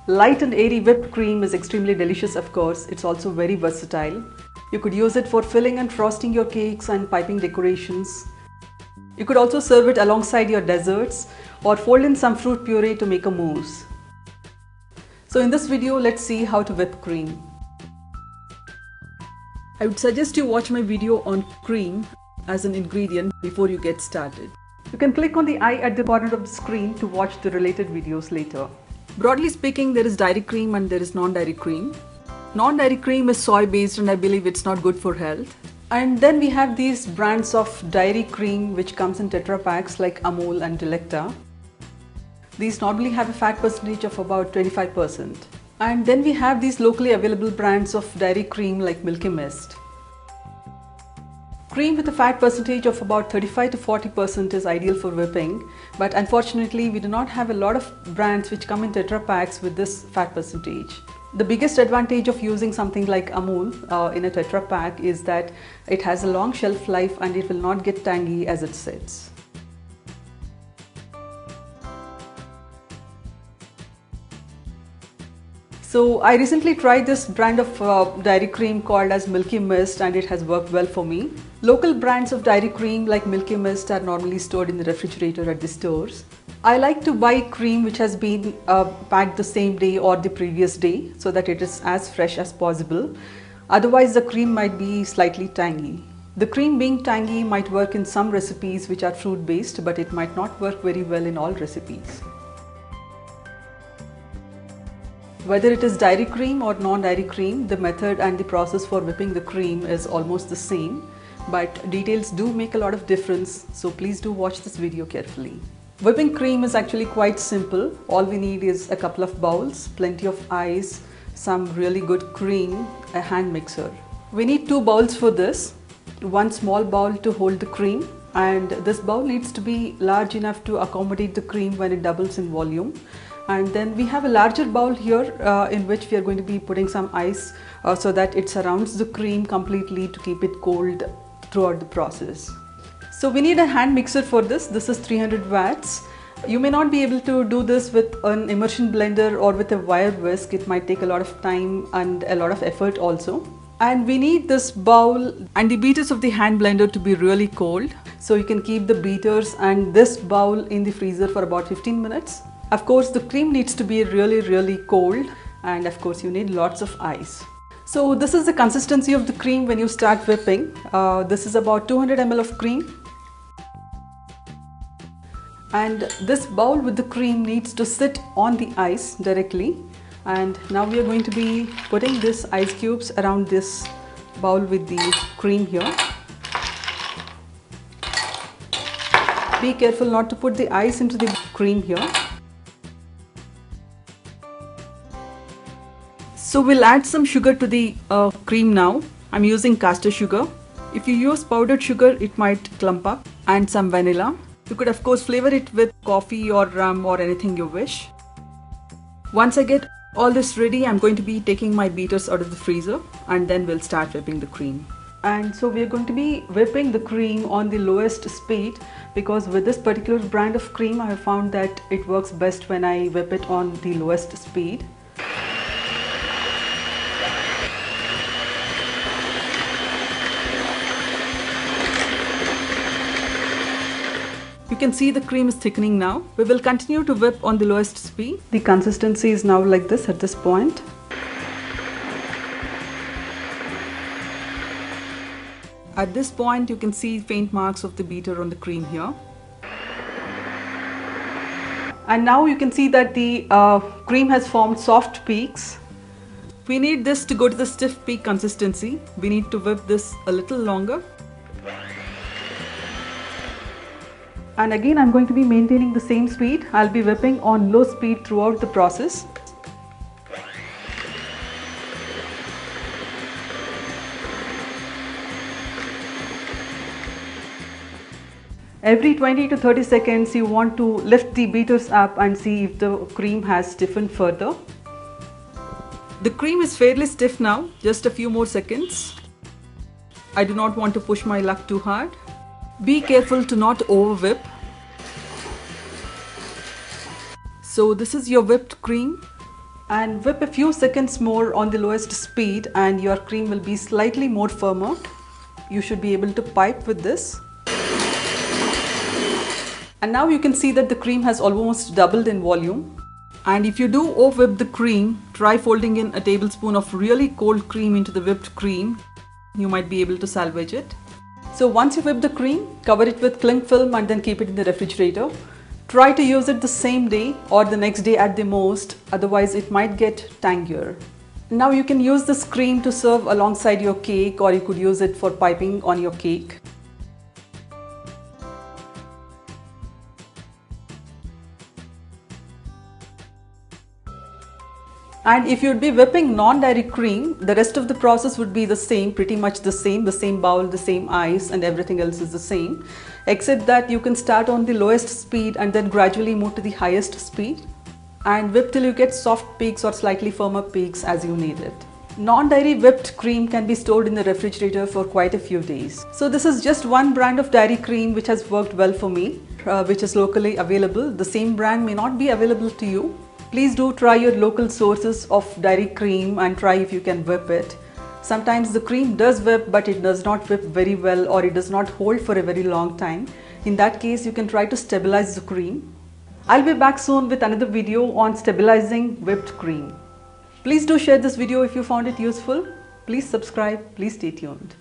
Light and airy whipped cream is extremely delicious, of course. It's also very versatile. You could use it for filling and frosting your cakes and piping decorations. You could also serve it alongside your desserts or fold in some fruit puree to make a mousse. So in this video, let's see how to whip cream. I would suggest you watch my video on cream as an ingredient before you get started. You can click on the eye at the corner of the screen to watch the related videos later. Broadly speaking, there is dairy cream and there is non-dairy cream. Non-dairy cream is soy-based and I believe it's not good for health. And then we have these brands of dairy cream which comes in Tetra packs like Amul and Delecta. These normally have a fat percentage of about 25%. And then we have these locally available brands of dairy cream like Milky Mist. Cream with a fat percentage of about 35 to 40% is ideal for whipping, but unfortunately we do not have a lot of brands which come in Tetra packs with this fat percentage. The biggest advantage of using something like Amul in a Tetra pack is that it has a long shelf life and it will not get tangy as it sits. So I recently tried this brand of dairy cream called as Milky Mist and it has worked well for me. Local brands of dairy cream like Milky Mist are normally stored in the refrigerator at the stores. I like to buy cream which has been packed the same day or the previous day so that it is as fresh as possible. Otherwise the cream might be slightly tangy. The cream being tangy might work in some recipes which are fruit based, but it might not work very well in all recipes. Whether it is dairy cream or non-dairy cream, the method and the process for whipping the cream is almost the same, but details do make a lot of difference, so please do watch this video carefully. Whipping cream is actually quite simple. All we need is a couple of bowls, plenty of ice, some really good cream, a hand mixer. We need 2 bowls for this, one small bowl to hold the cream, and this bowl needs to be large enough to accommodate the cream when it doubles in volume. And then we have a larger bowl here in which we are going to be putting some ice so that it surrounds the cream completely to keep it cold throughout the process. So we need a hand mixer for this. This is 300 watts. You may not be able to do this with an immersion blender or with a wire whisk. It might take a lot of time and a lot of effort also. And we need this bowl and the beaters of the hand blender to be really cold. So you can keep the beaters and this bowl in the freezer for about 15 minutes. Of course, the cream needs to be really cold, and of course you need lots of ice. So this is the consistency of the cream when you start whipping. This is about 200 ml of cream. And this bowl with the cream needs to sit on the ice directly. And now we are going to be putting this ice cubes around this bowl with the cream here. Be careful not to put the ice into the cream here. So we'll add some sugar to the cream now. I'm using caster sugar. If you use powdered sugar, it might clump up, and some vanilla. You could of course flavor it with coffee or rum or anything you wish. Once I get all this ready, I'm going to be taking my beaters out of the freezer and then we'll start whipping the cream. And so we're going to be whipping the cream on the lowest speed because with this particular brand of cream, I have found that it works best when I whip it on the lowest speed. You can see the cream is thickening now. We will continue to whip on the lowest speed. The consistency is now like this at this point. At this point, you can see faint marks of the beater on the cream here. And now you can see that the cream has formed soft peaks. We need this to go to the stiff peak consistency. We need to whip this a little longer. And again, I'm going to be maintaining the same speed. I'll be whipping on low speed throughout the process. Every 20 to 30 seconds, you want to lift the beaters up and see if the cream has stiffened further. The cream is fairly stiff now, just a few more seconds. I do not want to push my luck too hard. Be careful to not over whip. So this is your whipped cream. And whip a few seconds more on the lowest speed and your cream will be slightly more firmer. You should be able to pipe with this. And now you can see that the cream has almost doubled in volume. And if you do over-whip the cream, try folding in a tablespoon of really cold cream into the whipped cream. You might be able to salvage it. So once you whip the cream, cover it with cling film and then keep it in the refrigerator. Try to use it the same day or the next day at the most, otherwise it might get tangier. Now you can use this cream to serve alongside your cake, or you could use it for piping on your cake. And if you'd be whipping non-dairy cream, the rest of the process would be the same, pretty much the same bowl, the same ice, and everything else is the same. Except that you can start on the lowest speed and then gradually move to the highest speed. And whip till you get soft peaks or slightly firmer peaks as you need it. Non-dairy whipped cream can be stored in the refrigerator for quite a few days. So this is just one brand of dairy cream which has worked well for me, which is locally available. The same brand may not be available to you. Please do try your local sources of dairy cream and try if you can whip it. Sometimes the cream does whip, but it does not whip very well, or it does not hold for a very long time. In that case, you can try to stabilize the cream. I'll be back soon with another video on stabilizing whipped cream. Please do share this video if you found it useful. Please subscribe. Please stay tuned.